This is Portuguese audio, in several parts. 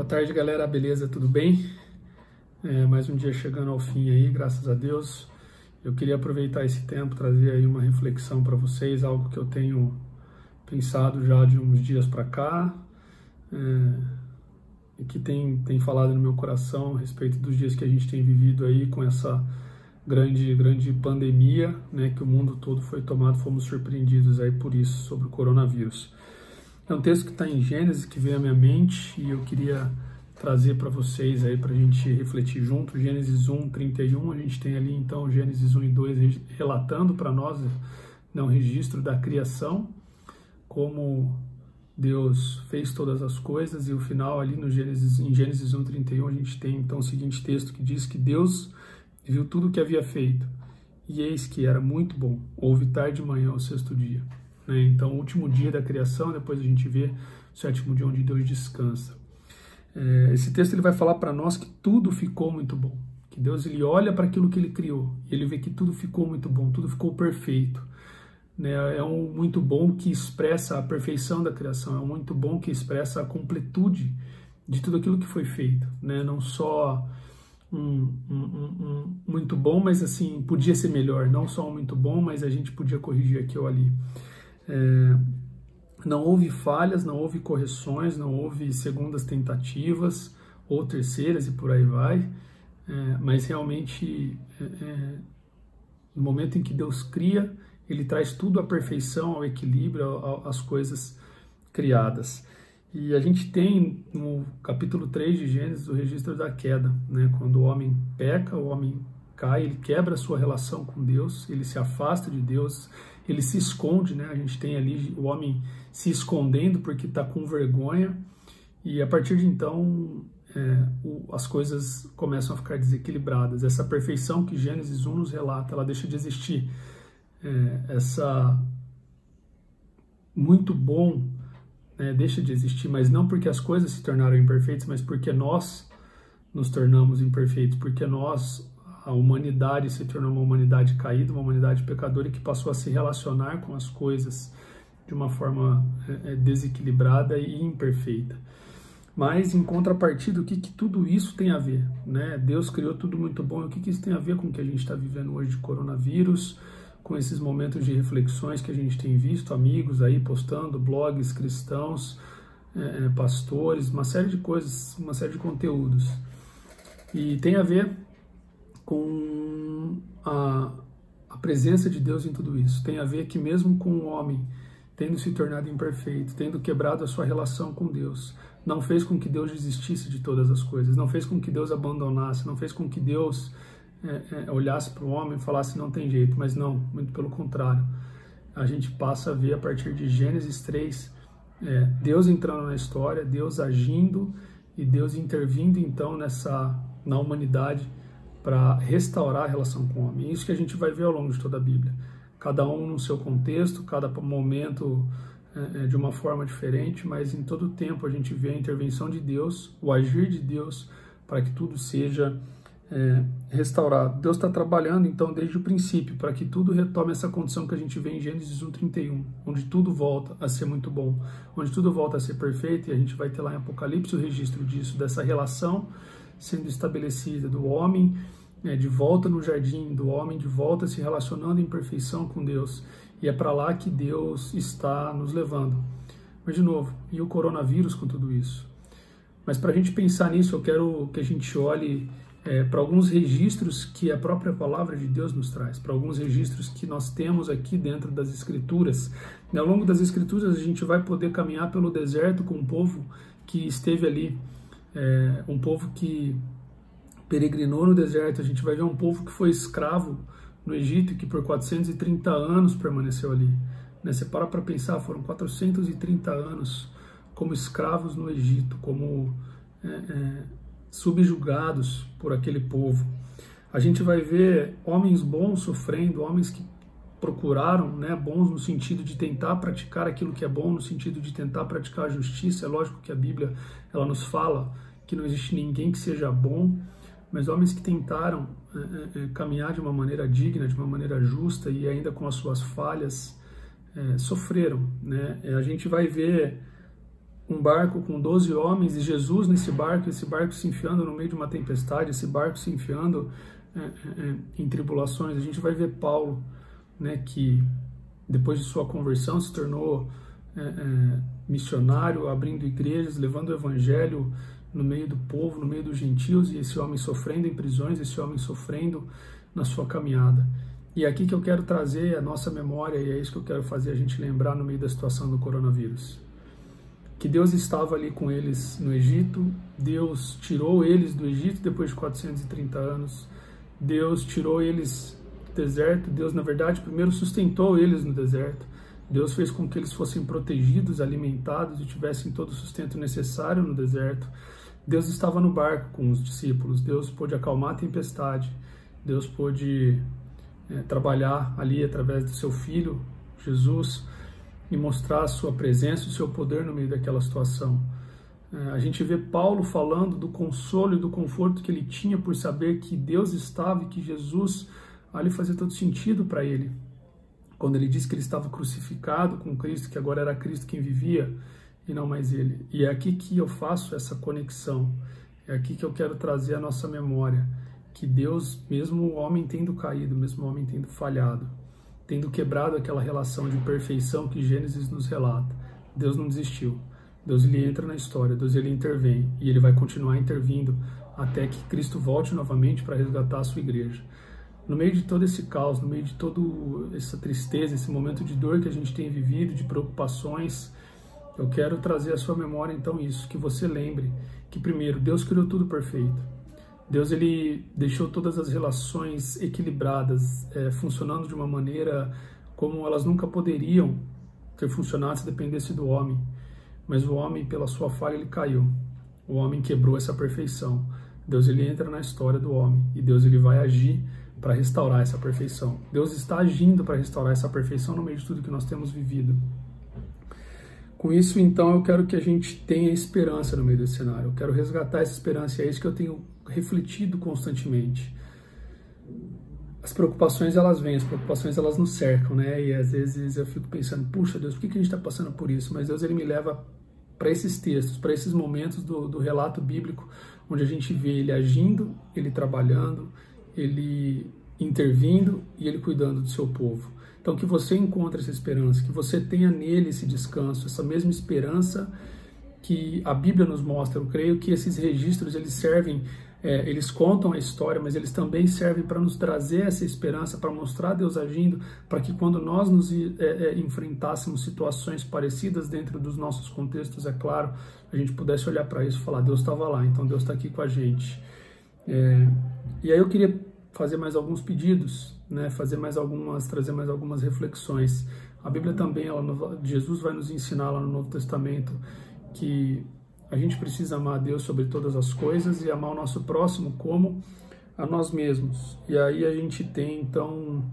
Boa tarde, galera. Beleza? Tudo bem? Mais um dia chegando ao fim aí, graças a Deus. Eu queria aproveitar esse tempo, trazer aí uma reflexão para vocês, algo que eu tenho pensado já de uns dias para cá, e que tem falado no meu coração a respeito dos dias que a gente tem vivido aí com essa grande pandemia, né, que o mundo todo foi tomado, fomos surpreendidos aí por isso, sobre o coronavírus. É um texto que está em Gênesis, que veio à minha mente, e eu queria trazer para vocês aí para a gente refletir junto. Gênesis 1, 31, a gente tem ali então Gênesis 1 e 2 relatando para nós, né, um registro da criação, como Deus fez todas as coisas, e o final ali no em Gênesis 1, 31, a gente tem então o seguinte texto que diz que Deus viu tudo o que havia feito, e eis que era muito bom. Houve tarde e manhã o sexto dia. Então, o último dia da criação, depois a gente vê o sétimo dia onde Deus descansa. Esse texto ele vai falar para nós que tudo ficou muito bom. Que Deus ele olha para aquilo que ele criou e ele vê que tudo ficou muito bom, tudo ficou perfeito. É um muito bom que expressa a perfeição da criação, é um muito bom que expressa a completude de tudo aquilo que foi feito. Não só muito bom, mas assim, podia ser melhor. Não só um muito bom, mas a gente podia corrigir aqui ou ali. Não houve falhas, não houve correções, não houve segundas tentativas ou terceiras e por aí vai, mas realmente no momento em que Deus cria, ele traz tudo à perfeição, ao equilíbrio, às coisas criadas. E a gente tem no capítulo 3 de Gênesis o registro da queda, quando o homem peca, o homem cai, ele quebra a sua relação com Deus, ele se afasta de Deus, ele se esconde, a gente tem ali o homem se escondendo porque está com vergonha, e a partir de então as coisas começam a ficar desequilibradas. Essa perfeição que Gênesis 1 nos relata, ela deixa de existir. Essa muito bom deixa de existir, mas não porque as coisas se tornaram imperfeitas, mas porque nós nos tornamos imperfeitos, porque a humanidade se tornou uma humanidade caída, uma humanidade pecadora que passou a se relacionar com as coisas de uma forma desequilibrada e imperfeita. Mas, em contrapartida, o que tudo isso tem a ver? Deus criou tudo muito bom, e o que isso tem a ver com o que a gente está vivendo hoje de coronavírus, com esses momentos de reflexões que a gente tem visto, amigos aí postando, blogs cristãos, pastores, uma série de coisas, uma série de conteúdos. E tem a ver com a presença de Deus em tudo isso. Tem a ver que mesmo com o homem tendo se tornado imperfeito, tendo quebrado a sua relação com Deus, não fez com que Deus desistisse de todas as coisas, não fez com que Deus abandonasse, não fez com que Deus olhasse para o homem e falasse não tem jeito, mas não, muito pelo contrário. A gente passa a ver a partir de Gênesis 3, Deus entrando na história, Deus agindo e Deus intervindo então na humanidade, para restaurar a relação com o homem. Isso que a gente vai ver ao longo de toda a Bíblia. Cada um no seu contexto, cada momento de uma forma diferente, mas em todo tempo a gente vê a intervenção de Deus, o agir de Deus, para que tudo seja restaurado. Deus está trabalhando, então, desde o princípio, para que tudo retome essa condição que a gente vê em Gênesis 1:31, onde tudo volta a ser muito bom, onde tudo volta a ser perfeito, e a gente vai ter lá em Apocalipse o registro disso, dessa relação sendo estabelecida do homem de volta no jardim, do homem de volta se relacionando em perfeição com Deus. E é para lá que Deus está nos levando. Mas, de novo, e o coronavírus com tudo isso? Mas para a gente pensar nisso, eu quero que a gente olhe para alguns registros que a própria palavra de Deus nos traz, para alguns registros que nós temos aqui dentro das Escrituras. E ao longo das Escrituras, a gente vai poder caminhar pelo deserto com um povo que esteve ali, um povo que peregrinou no deserto. A gente vai ver um povo que foi escravo no Egito e que por 430 anos permaneceu ali. Você para pensar, foram 430 anos como escravos no Egito, como subjugados por aquele povo. A gente vai ver homens bons sofrendo, homens que procuraram, bons no sentido de tentar praticar aquilo que é bom, no sentido de tentar praticar a justiça. É lógico que a Bíblia ela nos fala que não existe ninguém que seja bom, mas homens que tentaram caminhar de uma maneira digna, de uma maneira justa, e ainda com as suas falhas, sofreram. A gente vai ver um barco com 12 homens e Jesus nesse barco, esse barco se enfiando no meio de uma tempestade, esse barco se enfiando em tribulações. A gente vai ver Paulo, né, que depois de sua conversão se tornou missionário, abrindo igrejas, levando o evangelho no meio do povo, no meio dos gentios, e esse homem sofrendo em prisões, esse homem sofrendo na sua caminhada. E é aqui que eu quero trazer a nossa memória, e é isso que eu quero fazer a gente lembrar no meio da situação do coronavírus. Que Deus estava ali com eles no Egito, Deus tirou eles do Egito depois de 430 anos, Deus tirou eles do deserto, Deus, na verdade, primeiro sustentou eles no deserto, Deus fez com que eles fossem protegidos, alimentados e tivessem todo o sustento necessário no deserto. Deus estava no barco com os discípulos, Deus pôde acalmar a tempestade, Deus pôde trabalhar ali através do seu Filho, Jesus, e mostrar a sua presença, o seu poder no meio daquela situação. A gente vê Paulo falando do consolo e do conforto que ele tinha por saber que Deus estava e que Jesus ali fazia todo sentido para ele. Quando ele disse que ele estava crucificado com Cristo, que agora era Cristo quem vivia e não mais ele. E é aqui que eu faço essa conexão, é aqui que eu quero trazer a nossa memória, que Deus, mesmo o homem tendo caído, mesmo o homem tendo falhado, tendo quebrado aquela relação de perfeição que Gênesis nos relata, Deus não desistiu. Deus ele entra na história, Deus ele intervém e ele vai continuar intervindo até que Cristo volte novamente para resgatar a sua igreja. No meio de todo esse caos, no meio de toda essa tristeza, esse momento de dor que a gente tem vivido, de preocupações, eu quero trazer à sua memória então isso, que você lembre que primeiro, Deus criou tudo perfeito. Deus ele deixou todas as relações equilibradas, funcionando de uma maneira como elas nunca poderiam ter funcionado se dependesse do homem. Mas o homem, pela sua falha, ele caiu. O homem quebrou essa perfeição. Deus ele entra na história do homem e Deus ele vai agir para restaurar essa perfeição. Deus está agindo para restaurar essa perfeição no meio de tudo que nós temos vivido. Com isso, então, eu quero que a gente tenha esperança no meio desse cenário. Eu quero resgatar essa esperança e é isso que eu tenho refletido constantemente. As preocupações, elas vêm, as preocupações, elas nos cercam, né? E às vezes eu fico pensando, puxa Deus, por que a gente está passando por isso? Mas Deus, ele me leva para esses textos, para esses momentos do relato bíblico, onde a gente vê ele agindo, ele trabalhando, ele intervindo e ele cuidando do seu povo. Então que você encontre essa esperança, que você tenha nele esse descanso, essa mesma esperança que a Bíblia nos mostra. Eu creio que esses registros, eles servem, eles contam a história, mas eles também servem para nos trazer essa esperança, para mostrar Deus agindo, para que quando nós nos enfrentássemos situações parecidas dentro dos nossos contextos, é claro, a gente pudesse olhar para isso e falar, Deus estava lá, então Deus está aqui com a gente. E aí eu queria fazer mais alguns pedidos, né, trazer mais algumas reflexões. A Bíblia também, Jesus vai nos ensinar lá no Novo Testamento que a gente precisa amar a Deus sobre todas as coisas e amar o nosso próximo como a nós mesmos. E aí a gente tem, então,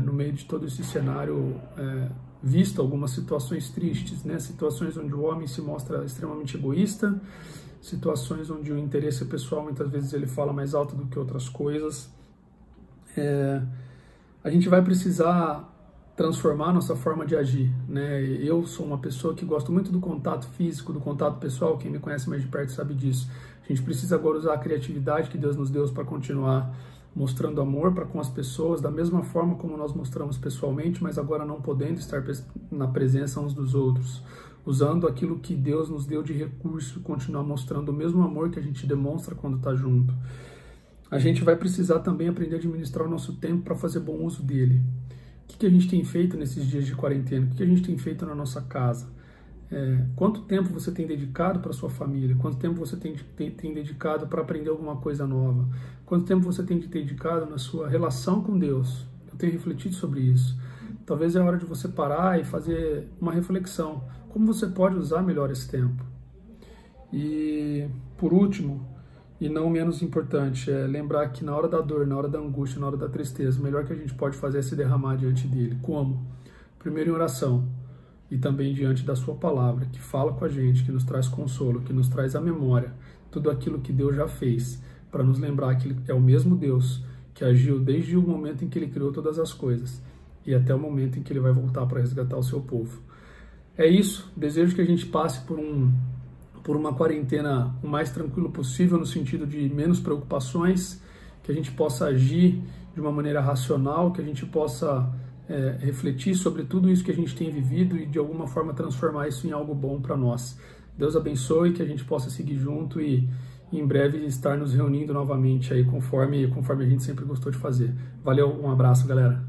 no meio de todo esse cenário, visto algumas situações tristes, né? Situações onde o homem se mostra extremamente egoísta, situações onde o interesse pessoal, muitas vezes, ele fala mais alto do que outras coisas. A gente vai precisar transformar a nossa forma de agir, né? Eu sou uma pessoa que gosto muito do contato físico, do contato pessoal, quem me conhece mais de perto sabe disso. A gente precisa agora usar a criatividade que Deus nos deu para continuar mostrando amor para com as pessoas, da mesma forma como nós mostramos pessoalmente, mas agora não podendo estar na presença uns dos outros, usando aquilo que Deus nos deu de recurso, continuar mostrando o mesmo amor que a gente demonstra quando está junto. A gente vai precisar também aprender a administrar o nosso tempo para fazer bom uso dele. O que a gente tem feito nesses dias de quarentena? O que a gente tem feito na nossa casa? Quanto tempo você tem dedicado para a sua família? Quanto tempo você tem dedicado para aprender alguma coisa nova? Quanto tempo você tem dedicado na sua relação com Deus? Eu tenho refletido sobre isso. Talvez é hora de você parar e fazer uma reflexão. Como você pode usar melhor esse tempo? E, por último, e não menos importante, lembrar que na hora da dor, na hora da angústia, na hora da tristeza, o melhor que a gente pode fazer é se derramar diante dele. Como? Primeiro em oração e também diante da sua palavra, que fala com a gente, que nos traz consolo, que nos traz a memória, tudo aquilo que Deus já fez, para nos lembrar que Ele é o mesmo Deus que agiu desde o momento em que Ele criou todas as coisas e até o momento em que Ele vai voltar para resgatar o seu povo. É isso, desejo que a gente passe por uma quarentena o mais tranquilo possível, no sentido de menos preocupações, que a gente possa agir de uma maneira racional, que a gente possa refletir sobre tudo isso que a gente tem vivido e de alguma forma transformar isso em algo bom para nós. Deus abençoe, que a gente possa seguir junto e em breve estar nos reunindo novamente aí conforme a gente sempre gostou de fazer. Valeu, um abraço, galera.